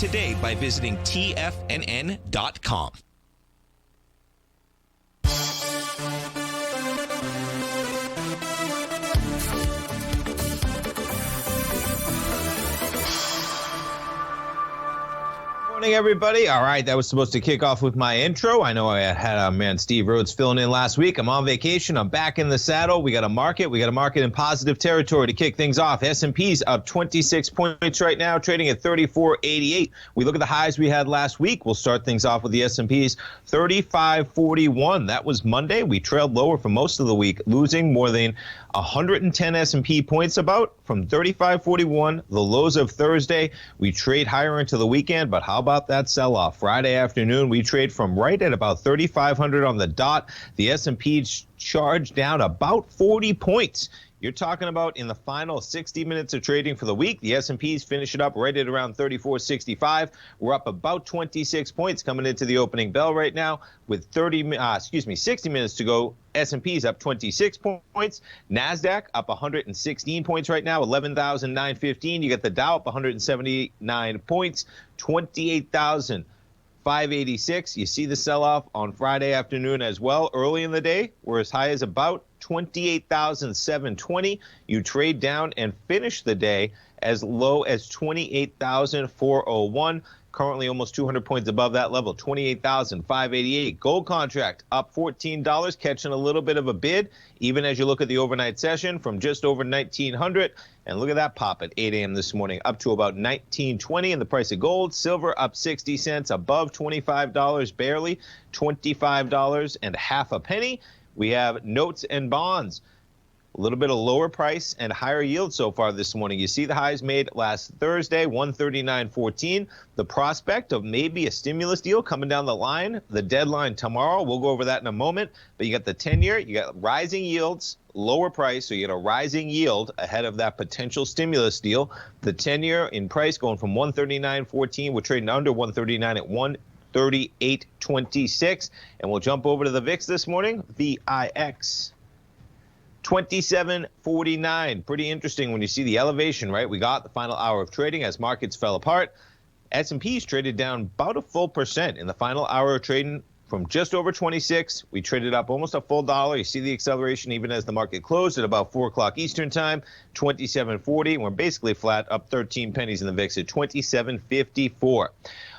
today by visiting TFNN.com. Morning, everybody. All right, that was supposed to kick off with my intro. I know I had our man Steve Rhodes filling in last week. I'm on vacation. I'm back in the saddle. We got a market in positive territory to kick things off. S&P's up 26 points right now, trading at 34.88. We look at the highs we had last week. We'll start things off with the S&P's 35.41. That was Monday. We trailed lower for most of the week, losing more than 110 S&P points about from 35.41, the lows of Thursday. We trade higher into the weekend, but how about that sell-off? Friday afternoon, we trade from right at about 3,500 on the dot. The S&P charged down about 40 points. You're talking about in the final 60 minutes of trading for the week, the S&Ps finish it up right at around 34.65. We're up about 26 points coming into the opening bell right now with 60 minutes to go. S&P's up 26 points. NASDAQ up 116 points right now, 11,915. You got the Dow up 179 points, 28,586. You see the sell-off on Friday afternoon as well. Early in the day, we're as high as about 28,720. You trade down and finish the day as low as 28,401. Currently almost 200 points above that level, 28,588. Gold contract up $14, catching a little bit of a bid, even as you look at the overnight session from just over 1,900. And look at that pop at 8 a.m. this morning, up to about 19.20 in the price of gold. Silver up 60 cents, above $25 barely, $25 and half a penny. We have notes and bonds. A little bit of lower price and higher yield so far this morning. You see the highs made last Thursday, 139.14. The prospect of maybe a stimulus deal coming down the line. The deadline tomorrow. We'll go over that in a moment. But you got the 10-year, you got rising yields, lower price, so you get a rising yield ahead of that potential stimulus deal. The 10-year in price going from 139.14. We're trading under 139 at 138.26. And we'll jump over to the VIX this morning. VIX. 27.49. Pretty interesting when you see the elevation, right? We got the final hour of trading as markets fell apart. S&P's traded down about a full percent in the final hour of trading from just over 26. We traded up almost a full dollar. You see the acceleration even as the market closed at about 4 o'clock Eastern time, 27.40. We're basically flat, up 13 pennies in the VIX at 27.54.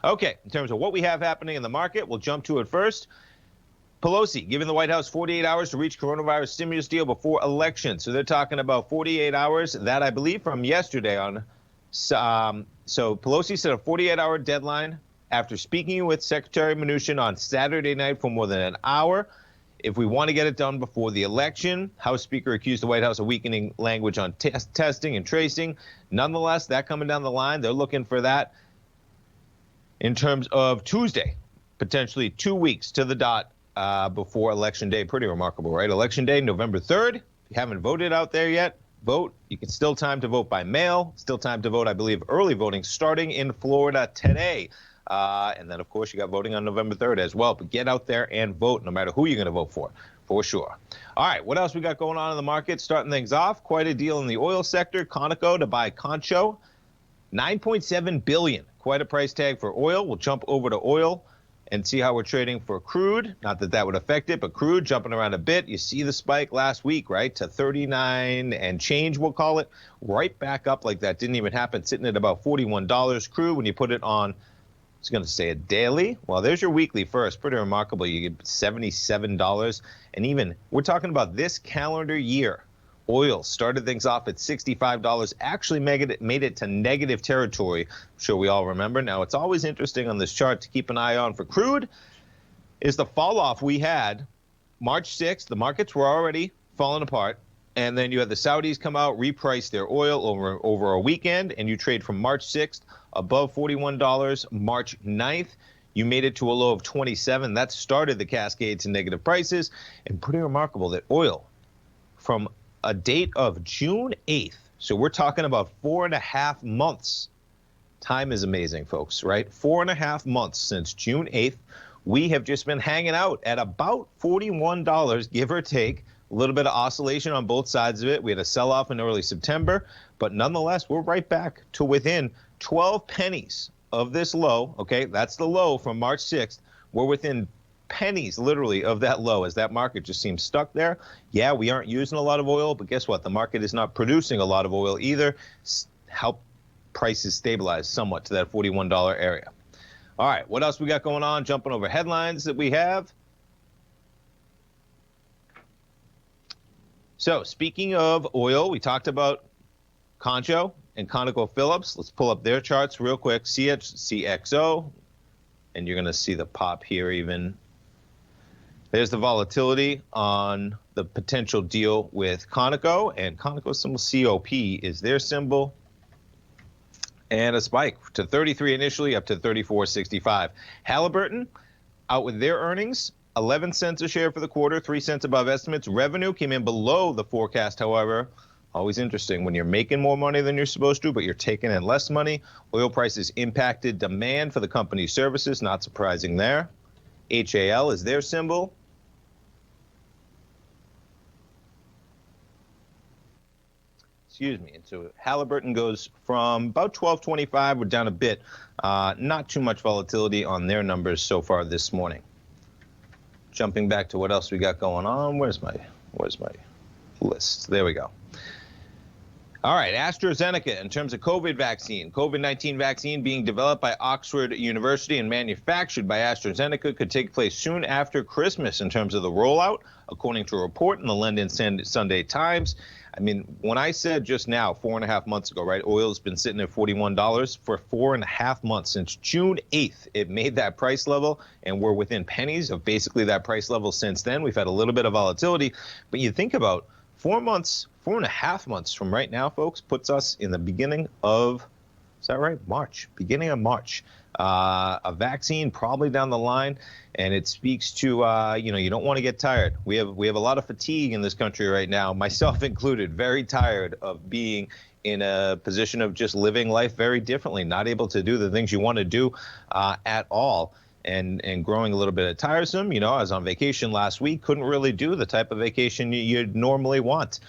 Okay, in terms of what we have happening in the market, we'll jump to it first. Pelosi giving the White House 48 hours to reach coronavirus stimulus deal before election. So they're talking about 48 hours. That, I believe, from yesterday on. So Pelosi set a 48-hour deadline after speaking with Secretary Mnuchin on Saturday night for more than an hour. If we want to get it done before the election, House Speaker accused the White House of weakening language on testing and tracing. Nonetheless, that coming down the line, they're looking for that in terms of Tuesday, potentially 2 weeks to the dot. Before Election Day. Pretty remarkable, right? Election Day, November 3rd. If you haven't voted out there yet, vote. You can still time to vote by mail. Still time to vote, I believe, early voting starting in Florida today. And then, of course, you got voting on November 3rd as well. But get out there and vote no matter who you're going to vote for sure. All right, what else we got going on in the market? Starting things off, quite a deal in the oil sector. Conoco to buy Concho, $9.7 billion. Quite a price tag for oil. We'll jump over to oil and see how we're trading for crude. Not that that would affect it, but crude jumping around a bit. You see the spike last week, right, to 39 and change, we'll call it, right back up like that. Didn't even happen, sitting at about $41. Crude, when you put it on, I was going to say a daily. Well, there's your weekly first. Pretty remarkable. You get $77. And even, we're talking about this calendar year. Oil started things off at $65, actually made it to negative territory. I'm sure we all remember. Now, it's always interesting on this chart to keep an eye on for crude is the fall off we had March 6th. The markets were already falling apart. And then you had the Saudis come out, reprice their oil over a weekend, and you trade from March 6th above $41. March 9th, you made it to a low of 27. That started the cascade to negative prices. And pretty remarkable that oil from a date of June 8th. So we're talking about 4.5 months. Time is amazing, folks, right? 4.5 months since June 8th. We have just been hanging out at about $41, give or take. A little bit of oscillation on both sides of it. We had a sell-off in early September, but nonetheless, we're right back to within 12 pennies of this low, okay, that's the low from March 6th. We're within pennies, literally, of that low as that market just seems stuck there. Yeah, we aren't using a lot of oil, but guess what? The market is not producing a lot of oil either. Help prices stabilize somewhat to that $41 area. All right, what else we got going on? Jumping over headlines that we have. So speaking of oil, we talked about Concho and ConocoPhillips. Let's pull up their charts real quick. CXO, and you're going to see the pop here even. There's the volatility on the potential deal with Conoco, and Conoco's symbol COP is their symbol. And a spike to 33 initially, up to 34.65. Halliburton out with their earnings, 11 cents a share for the quarter, 3 cents above estimates. Revenue came in below the forecast, however. Always interesting when you're making more money than you're supposed to, but you're taking in less money. Oil prices impacted demand for the company's services, not surprising there. HAL is their symbol. Excuse me. And so Halliburton goes from about 12.25. We're down a bit. Not too much volatility on their numbers so far this morning. Jumping back to what else we got going on. Where's my list? There we go. All right, AstraZeneca, in terms of COVID-19 vaccine being developed by Oxford University and manufactured by AstraZeneca could take place soon after Christmas in terms of the rollout, according to a report in the London Sunday Times. I mean, when I said just now, 4.5 months ago, right, oil's been sitting at $41 for 4.5 months. Since June 8th, it made that price level, and we're within pennies of basically that price level since then. We've had a little bit of volatility, but you think about 4.5 months from right now, folks, puts us in the beginning of, is that right? Beginning of March. A vaccine probably down the line, and it speaks to, you don't want to get tired. We have a lot of fatigue in this country right now, myself included, very tired of being in a position of just living life very differently, not able to do the things you want to do at all. And growing a little bit tiresome. I was on vacation last week, couldn't really do the type of vacation you'd normally want.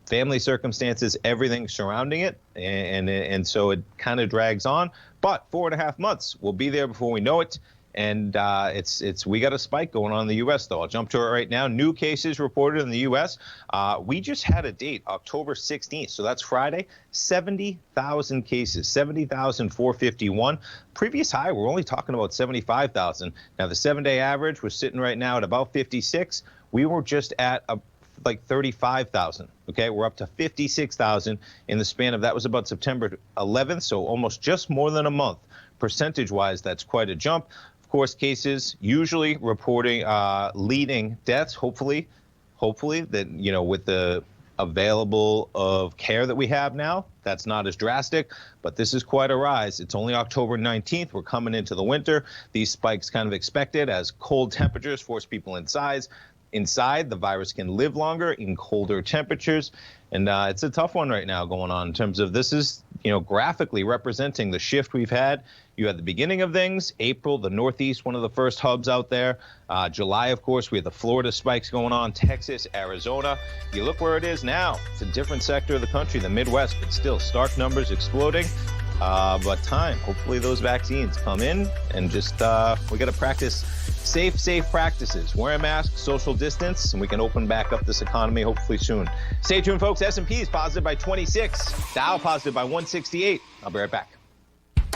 Family circumstances, everything surrounding it, and so it kind of drags on. But 4.5 months, we'll be there before we know it. And we got a spike going on in the U.S., though. I'll jump to it right now. New cases reported in the U.S. We just had a date, October 16th, so that's Friday, 70,000 cases, 70,451. Previous high, we're only talking about 75,000. Now, the 7-day average was sitting right now at about 56. We were just at like 35,000. Okay, we're up to 56,000 in the span of, that was about September 11th, so almost just more than a month. Percentage-wise, that's quite a jump. Of course, cases usually reporting leading deaths. Hopefully that, with the available of care that we have now, that's not as drastic, but this is quite a rise. It's only October 19th. We're coming into the winter. These spikes kind of expected as cold temperatures force people inside. The virus can live longer in colder temperatures. And it's a tough one right now going on in terms of, this is, graphically representing the shift we've had. You had the beginning of things, April, the Northeast, one of the first hubs out there. July, of course, we had the Florida spikes going on, Texas, Arizona. You look where it is now. It's a different sector of the country, the Midwest, but still stark numbers exploding. But time, hopefully those vaccines come in, and just we got to practice safe practices. Wear a mask, social distance, and we can open back up this economy hopefully soon. Stay tuned, folks. S&P is positive by 26. Dow positive by 168. I'll be right back.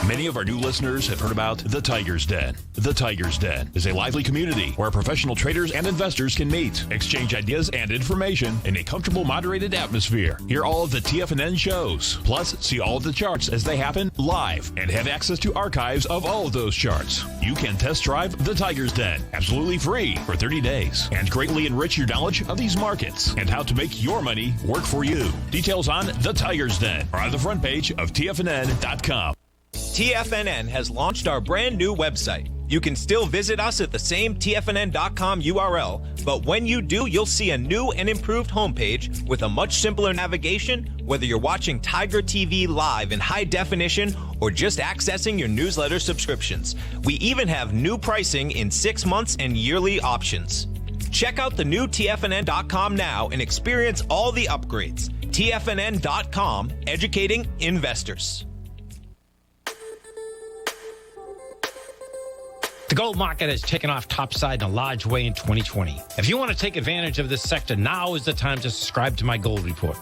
Many of our new listeners have heard about The Tiger's Den. The Tiger's Den is a lively community where professional traders and investors can meet, exchange ideas and information in a comfortable, moderated atmosphere. Hear all of the TFNN shows, plus see all of the charts as they happen live, and have access to archives of all of those charts. You can test drive The Tiger's Den absolutely free for 30 days and greatly enrich your knowledge of these markets and how to make your money work for you. Details on The Tiger's Den are on the front page of TFNN.com. TFNN has launched our brand new website. You can still visit us at the same TFNN.com URL, but when you do, you'll see a new and improved homepage with a much simpler navigation, whether you're watching Tiger TV live in high definition or just accessing your newsletter subscriptions. We even have new pricing in 6 months and yearly options. Check out the new TFNN.com now and experience all the upgrades. TFNN.com, educating investors. gold market has taken off topside in a large way in 2020. If you want to take advantage of this sector, now is the time to subscribe to my gold report.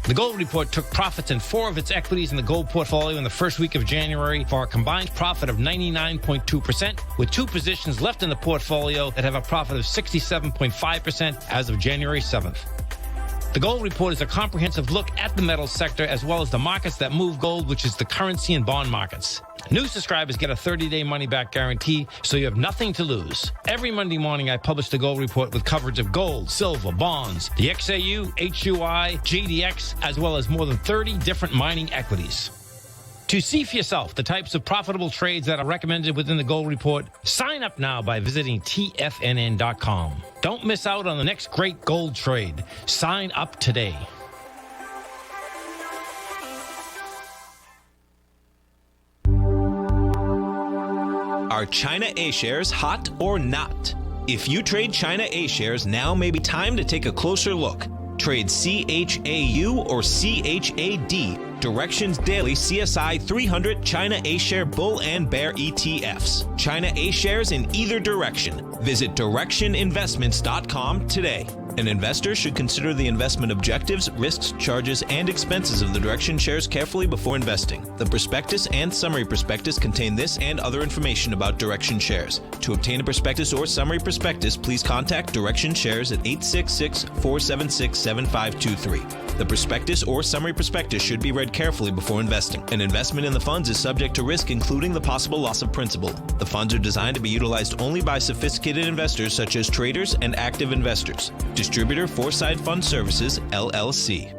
The Gold Report took profits in 4 of its equities in the gold portfolio in the first week of January for a combined profit of 99.2%, with 2 positions left in the portfolio that have a profit of 67.5% as of January 7th. The Gold Report is a comprehensive look at the metals sector as well as the markets that move gold, which is the currency and bond markets. New subscribers get a 30-day money-back guarantee, so you have nothing to lose. Every Monday morning, I publish the Gold Report with coverage of gold, silver, bonds, the XAU, HUI, JDX, as well as more than 30 different mining equities. To see for yourself the types of profitable trades that are recommended within the Gold Report, sign up now by visiting TFNN.com. Don't miss out on the next great gold trade. Sign up today. Are China A-shares hot or not? If you trade China A-shares, now may be time to take a closer look. Trade CHAU or CHAD, Directions Daily CSI 300 China A-share Bull and Bear ETFs. China A-shares in either direction. Visit directioninvestments.com today. An investor should consider the investment objectives, risks, charges, and expenses of the Direction shares carefully before investing. The prospectus and summary prospectus contain this and other information about Direction shares. To obtain a prospectus or summary prospectus, please contact Direction Shares at 866-476-7523. The prospectus or summary prospectus should be read carefully before investing. An investment in the funds is subject to risk, including the possible loss of principal. The funds are designed to be utilized only by sophisticated investors such as traders and active investors. Distributor Foreside Fund Services, LLC.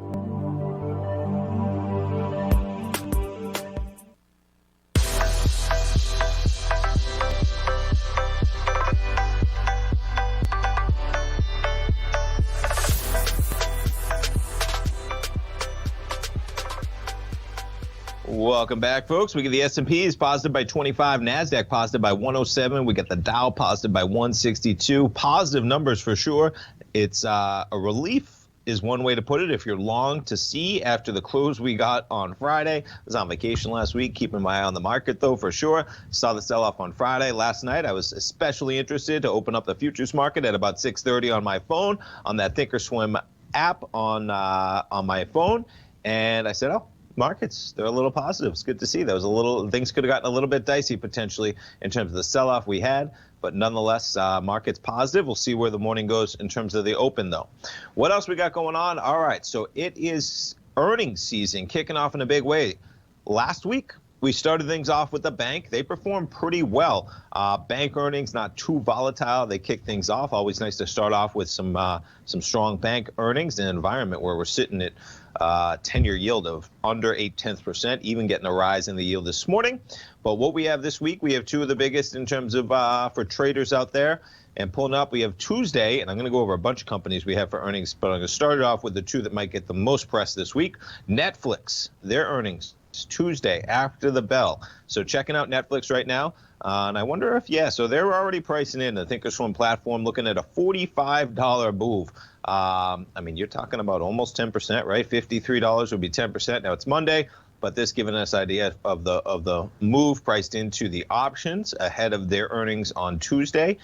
Welcome back, folks. We get the S&P is positive by 25, NASDAQ positive by 107. We got the Dow positive by 162. Positive numbers for sure. It's a relief is one way to put it if you're long to see after the close we got on Friday. I was on vacation last week, keeping my eye on the market, though, for sure. Saw the sell-off on Friday. Last night, I was especially interested to open up the futures market at about 6:30 on my phone, on that Thinkorswim app on my phone. And I said, oh, markets, they're a little positive. It's good to see. Things could have gotten a little bit dicey potentially in terms of the sell-off we had, but nonetheless, markets positive. We'll see where the morning goes in terms of the open, though. What else we got going on? All right, so it is earnings season kicking off in a big way. Last week, we started things off with the bank. They performed pretty well. Bank earnings, not too volatile. They kick things off. Always nice to start off with some strong bank earnings in an environment where we're sitting at 10-year yield of under 0.8%, even getting a rise in the yield this morning. But what we have this week, we have two of the biggest in terms of for traders out there. And pulling up, we have Tuesday, and I'm going to go over a bunch of companies we have for earnings, but I'm going to start it off with the two that might get the most press this week. Netflix, their earnings Tuesday after the bell. So checking out Netflix right now. And I wonder if, so they're already pricing in the Thinkorswim platform, looking at a $45 move. I mean, you're talking about almost 10%, right? $53 would be 10%. Now it's Monday, but this giving us idea of the move priced into the options ahead of their earnings on Tuesday.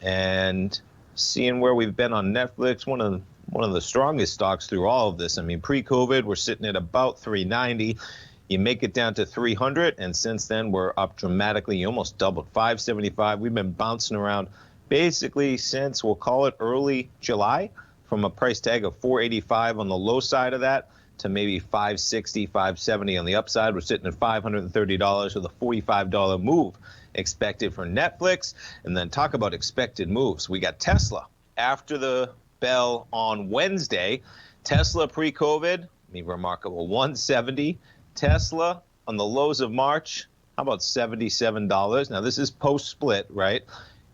And seeing where we've been on Netflix, one of the strongest stocks through all of this. I mean, pre-COVID, we're sitting at about $390. You make it down to $300, and since then we're up dramatically. You almost doubled, $575. We've been bouncing around basically since, we'll call it early July, from a price tag of $485 on the low side of that to maybe $560, $570 on the upside. We're sitting at $530 with a $45 move expected for Netflix. And then talk about expected moves. We got Tesla after the bell on Wednesday. Tesla pre-COVID, I mean, remarkable, $170. Tesla on the lows of March, how about $77? Now, this is post-split, right?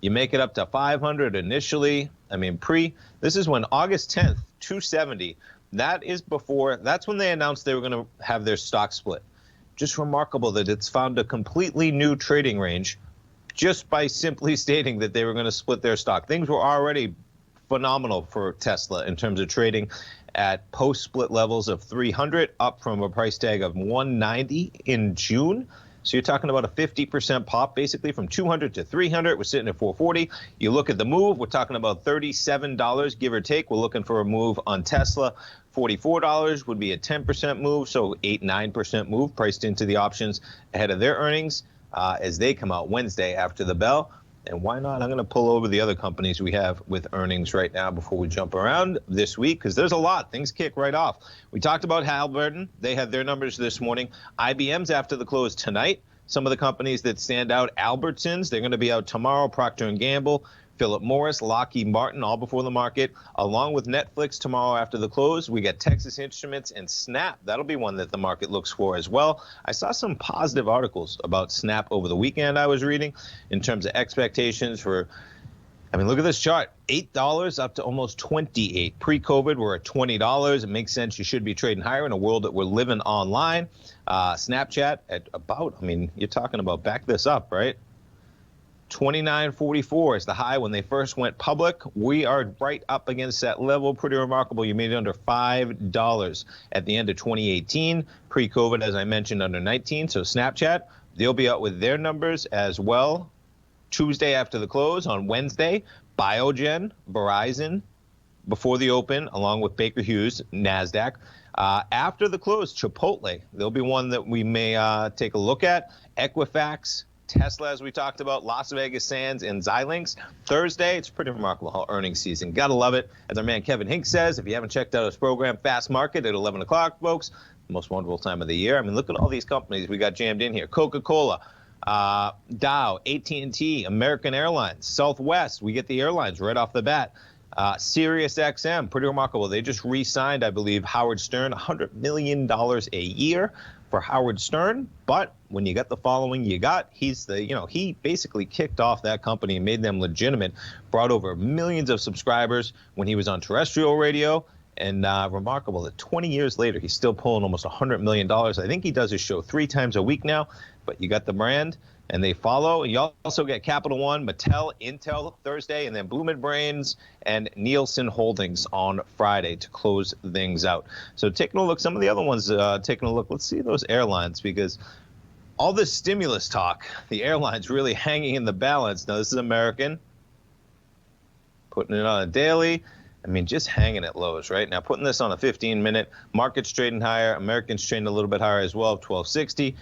You make it up to $500 initially. I mean, this is when August 10th, $270. That's when they announced they were going to have their stock split. Just remarkable that it's found a completely new trading range just by simply stating that they were going to split their stock. Things were already phenomenal for Tesla in terms of trading at post-split levels of $300, up from a price tag of $190 in June. So you're talking about a 50% pop, basically from 200 to 300. We're sitting at 440. You look at the move, we're talking about $37, give or take. We're looking for a move on Tesla. $44 would be a 10% move, so 8-9% move priced into the options ahead of their earnings as they come out Wednesday after the bell. And why not? I'm going to pull over the other companies we have with earnings right now before we jump around this week, because there's a lot. Things kick right off. We talked about Halliburton. They had their numbers this morning. IBM's after the close tonight. Some of the companies that stand out, Albertsons, they're going to be out tomorrow. Procter & Gamble, Philip Morris, Lockheed Martin, all before the market, along with Netflix tomorrow after the close. We got Texas Instruments and Snap. That'll be one that the market looks for as well. I saw some positive articles about Snap over the weekend I was reading in terms of expectations for, I mean, look at this chart. $8 up to almost $28. Pre-COVID, we're at $20. It makes sense. You should be trading higher in a world that we're living online. Snapchat at about, I mean, you're talking about back this up, right? $29.44 is the high when they first went public. We are right up against that level. Pretty remarkable. You made it under $5 at the end of 2018. Pre-COVID, as I mentioned, under 19. So Snapchat, they'll be out with their numbers as well Tuesday after the close. On Wednesday, Biogen, Verizon, before the open, along with Baker Hughes, NASDAQ. After the close, Chipotle, there'll be one that we may take a look at. Equifax, Tesla, as we talked about, Las Vegas Sands, and Xilinx. Thursday, it's pretty remarkable how earnings season. Gotta love it. As our man Kevin Hink says, if you haven't checked out his program, Fast Market at 11 o'clock, folks, most wonderful time of the year. I mean, look at all these companies we got jammed in here. Coca-Cola, Dow, AT&T, American Airlines, Southwest. We get the airlines right off the bat. Sirius XM, pretty remarkable. They just re-signed, I believe, Howard Stern, $100 million a year for Howard Stern. But when you got the following you got, he's the, he basically kicked off that company and made them legitimate, brought over millions of subscribers when he was on terrestrial radio. And remarkable that 20 years later, he's still pulling almost $100 million. I think he does his show 3 times a week now, but you got the brand and they follow. You also get Capital One, Mattel, Intel Thursday, and then Bloomin' Brands and Nielsen Holdings on Friday to close things out. So taking a look, some of the other ones, taking a look, let's see those airlines, because all this stimulus talk, the airlines really hanging in the balance. Now, this is American, putting it on a daily. I mean, just hanging at lows right now. Putting this on a 15-minute, market's trading higher. Americans trading a little bit higher as well, 1260.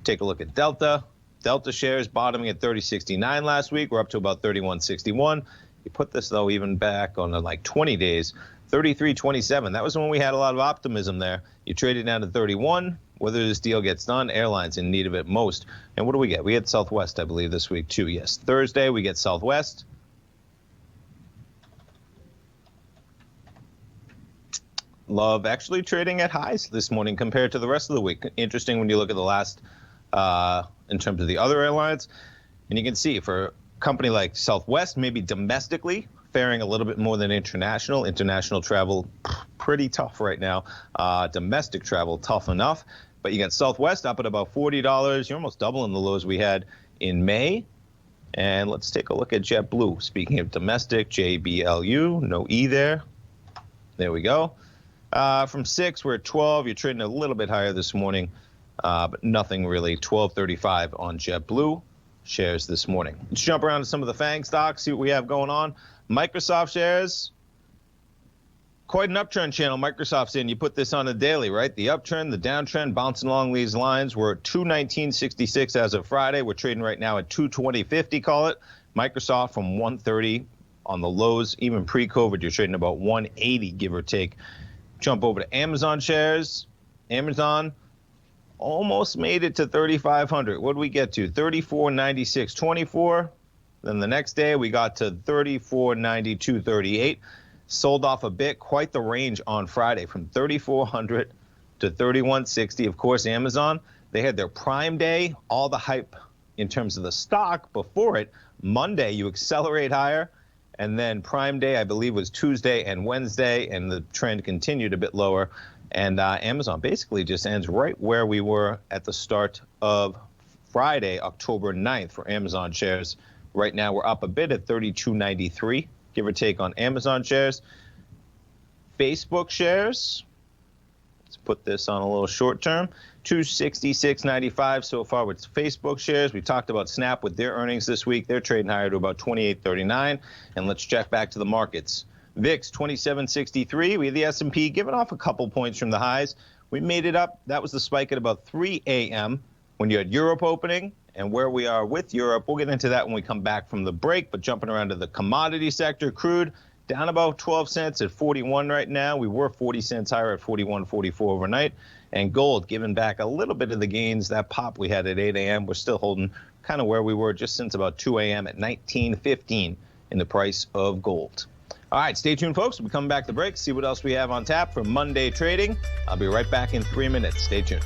Take a look at Delta. Delta shares bottoming at 30.69 last week. We're up to about 31.61. You put this, though, even back on like 20 days, 33.27. That was when we had a lot of optimism there. You traded down to 31. Whether this deal gets done, airlines in need of it most. And what do we get? We had Southwest, I believe, this week, too. Yes, Thursday we get Southwest. Love actually trading at highs this morning compared to the rest of the week. Interesting when you look at the last in terms of the other airlines. And you can see for a company like Southwest, maybe domestically faring a little bit more than international. International travel, pretty tough right now. Domestic travel, tough enough. But you got Southwest up at about $40. You're almost doubling the lows we had in May. And let's take a look at JetBlue. Speaking of domestic, JBLU, no E there. There we go. From 6, we're at 12. You're trading a little bit higher this morning, but nothing really. 12.35 on JetBlue shares this morning. Let's jump around to some of the FANG stocks, see what we have going on. Microsoft shares, quite an uptrend channel Microsoft's in. You put this on a daily, right? The uptrend, the downtrend, bouncing along these lines. We're at 219.66 as of Friday. We're trading right now at 220.50, call it. Microsoft from 130 on the lows. Even pre-COVID, you're trading about 180, give or take. Jump over to Amazon shares. Amazon almost made it to 3,500. What did we get to? 34.96.24. Then the next day we got to 34.92.38. Sold off a bit, quite the range on Friday from 3,400 to 3,160. Of course, Amazon, they had their Prime Day, all the hype in terms of the stock before it. Monday, you accelerate higher. And then Prime Day, I believe, was Tuesday and Wednesday, and the trend continued a bit lower. And Amazon basically just ends right where we were at the start of Friday, October 9th, for Amazon shares. Right now, we're up a bit at 32.93, give or take, on Amazon shares. Facebook shares, let's put this on a little short term. 266.95 so far with Facebook shares. We talked about Snap with their earnings this week. They're trading higher to about 28.39. And let's check back to the markets. VIX 27.63. We had the S&P giving off a couple points from the highs. We made it up. That was the spike at about 3 a.m. when you had Europe opening. And where we are with Europe, we'll get into that when we come back from the break. But jumping around to the commodity sector, crude down about 12 cents at 41 right now. We were 40 cents higher at 41.44 overnight. And gold giving back a little bit of the gains. That pop we had at 8 a.m. We're still holding kind of where we were just since about 2 a.m. at 19.15 in the price of gold. All right, stay tuned, folks. We'll come back to break, see what else we have on tap for Monday trading. I'll be right back in 3 minutes. Stay tuned.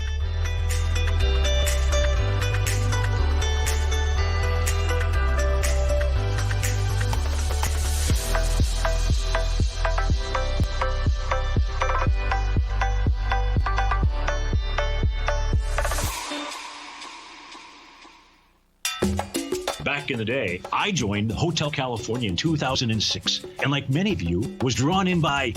Back in the day, I joined Hotel California in 2006, and like many of you, was drawn in by,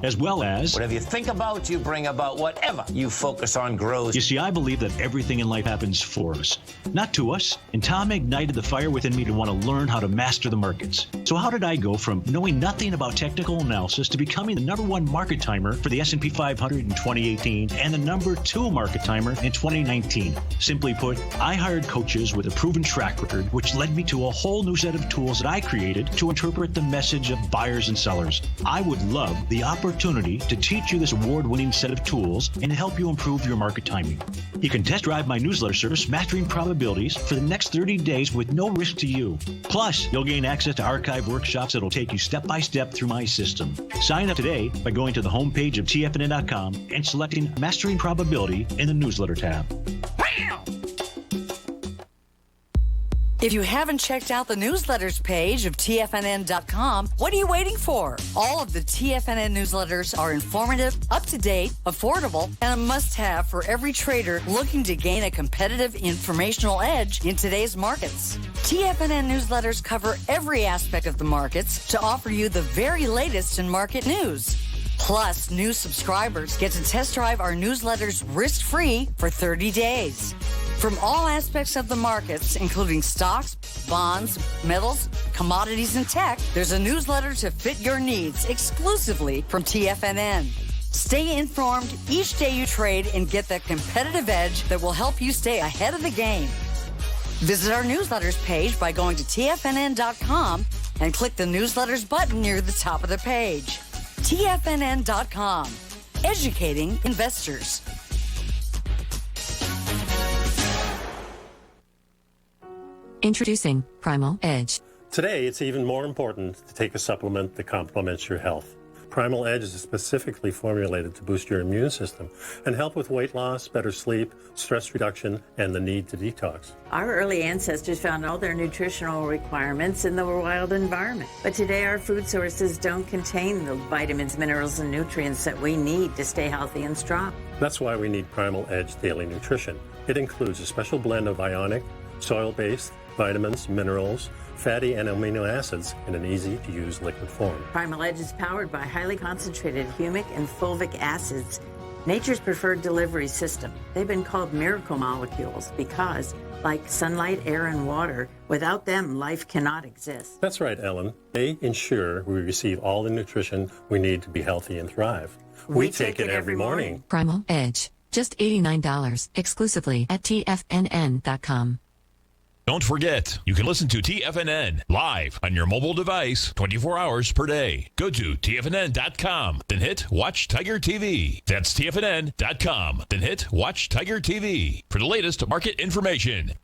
as well as, whatever you think about, you bring about. Whatever you focus on grows. You see, I believe that everything in life happens for us, not to us. And Tom ignited the fire within me to want to learn how to master the markets. So how did I go from knowing nothing about technical analysis to becoming the #1 market timer for the S&P 500 in 2018 and the #2 market timer in 2019? Simply put, I hired coaches with a proven track record, which led me to a whole new set of tools that I created to interpret the message of buyers and sellers. I would love the opportunity to teach you this award-winning set of tools and help you improve your market timing. You can test drive my newsletter service, Mastering Probabilities, for the next 30 days with no risk to you. Plus, you'll gain access to archive workshops that'll take you step-by-step through my system. Sign up today by going to the homepage of TFNN.com and selecting Mastering Probability in the newsletter tab. If you haven't checked out the newsletters page of TFNN.com, what are you waiting for? All of the TFNN newsletters are informative, up-to-date, affordable, and a must-have for every trader looking to gain a competitive informational edge in today's markets. TFNN newsletters cover every aspect of the markets to offer you the very latest in market news. Plus, new subscribers get to test drive our newsletters risk-free for 30 days. From all aspects of the markets, including stocks, bonds, metals, commodities, and tech, there's a newsletter to fit your needs exclusively from TFNN. Stay informed each day you trade and get that competitive edge that will help you stay ahead of the game. Visit our newsletters page by going to TFNN.com and click the newsletters button near the top of the page. TFNN.com, educating investors. Introducing Primal Edge. Today, it's even more important to take a supplement that complements your health. Primal Edge is specifically formulated to boost your immune system and help with weight loss, better sleep, stress reduction, and the need to detox. Our early ancestors found all their nutritional requirements in the wild environment. But today, our food sources don't contain the vitamins, minerals, and nutrients that we need to stay healthy and strong. That's why we need Primal Edge Daily Nutrition. It includes a special blend of ionic, soil-based, vitamins, minerals, fatty and amino acids in an easy-to-use liquid form. Primal Edge is powered by highly concentrated humic and fulvic acids, nature's preferred delivery system. They've been called miracle molecules because, like sunlight, air, and water, without them, life cannot exist. That's right, Ellen. They ensure we receive all the nutrition we need to be healthy and thrive. We take it every morning. Primal Edge. Just $89 exclusively at TFNN.com. Don't forget, you can listen to TFNN live on your mobile device 24 hours per day. Go to TFNN.com, then hit Watch Tiger TV. That's TFNN.com, then hit Watch Tiger TV for the latest market information.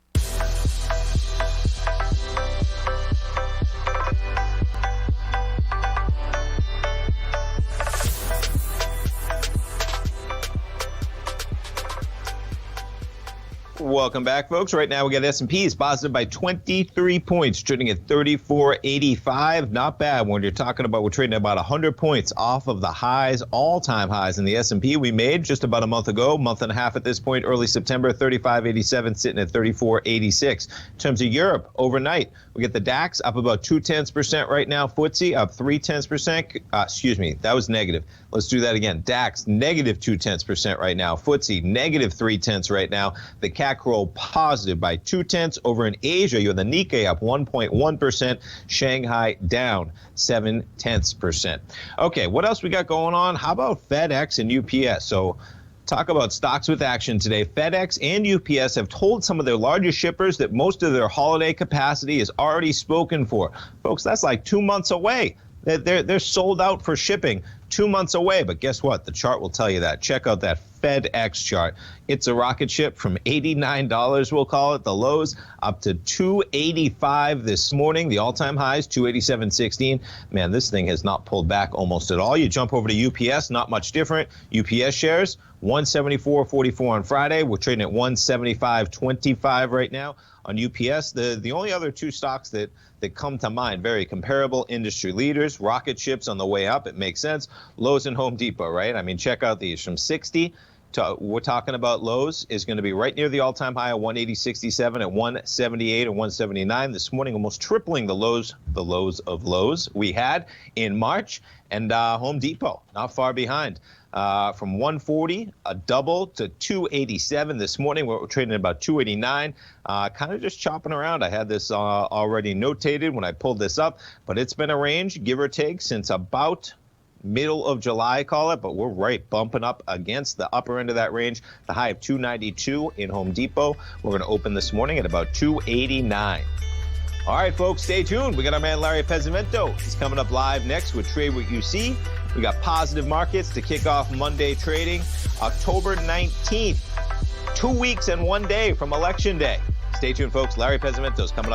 Welcome back, folks. Right now we got S&P's positive by 23 points, trading at 34.85. Not bad when you're talking about we're trading about 100 points off of the highs, all-time highs in the S&P we made just about a month ago, month and a half at this point, early September, 35.87, sitting at 34.86. In terms of Europe, overnight, we get the DAX up about 0.2% right now. FTSE up 0.3%. Excuse me, that was negative. Let's do that again. DAX negative 0.2% right now. FTSE negative 0.3 right now. The CAC roll positive by 0.2. Over in Asia, you have the Nikkei up 1.1%. Shanghai down 0.7%. Okay, what else we got going on? How about FedEx and UPS? So talk about stocks with action today. FedEx and UPS have told some of their largest shippers that most of their holiday capacity is already spoken for. Folks, that's like 2 months away. They're sold out for shipping 2 months away. But guess what? The chart will tell you that. Check out that FedEx chart. It's a rocket ship from $89, we'll call it, the lows, up to $285 this morning. The all-time highs, $287.16. Man, this thing has not pulled back almost at all. You jump over to UPS, not much different. UPS shares, 174.44 on Friday. We're trading at 175.25 right now on UPS. The only other two stocks that come to mind, very comparable industry leaders, rocket ships on the way up. It makes sense. Lowe's and Home Depot, right? I mean, check out these from 60 to, we're talking about Lowe's is going to be right near the all-time high of 180.67 at 178 and 179 this morning, almost tripling the lows of lows we had in March. And Home Depot, not far behind. From 140, a double, to 287 this morning. We're trading at about 289. Kind of just chopping around. I had this already notated when I pulled this up, but it's been a range, give or take, since about middle of July, call it, but we're right bumping up against the upper end of that range. The high of 292 in Home Depot. We're going to open this morning at about 289. All right, folks, stay tuned. We got our man Larry Pesavento. He's coming up live next with Trade What You See. We got positive markets to kick off Monday trading, October 19th. 2 weeks and 1 day from Election Day. Stay tuned, folks. Larry Pesavento is coming up.